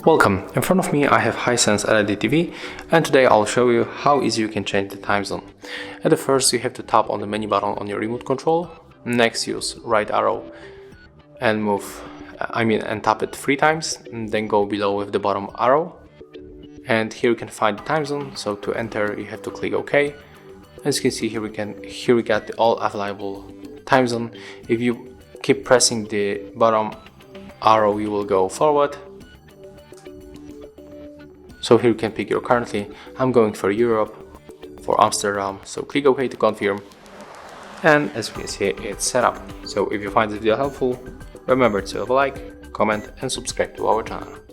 Welcome, in front of me I have HiSense LED TV, and today I'll show you how easy you can change the time zone. At the first you have to tap on the menu button on your remote control. Next use right arrow and and tap it 3 times, and then go below with the bottom arrow. And here you can find the time zone, so to enter you have to click OK. As you can see here we got the all available time zone. If you keep pressing the bottom arrow you will go forward. So here you can pick your currency. I'm going for Europe, for Amsterdam, so click OK to confirm. And as you can see, it's set up. So if you find this video helpful, remember to leave a like, comment and subscribe to our channel.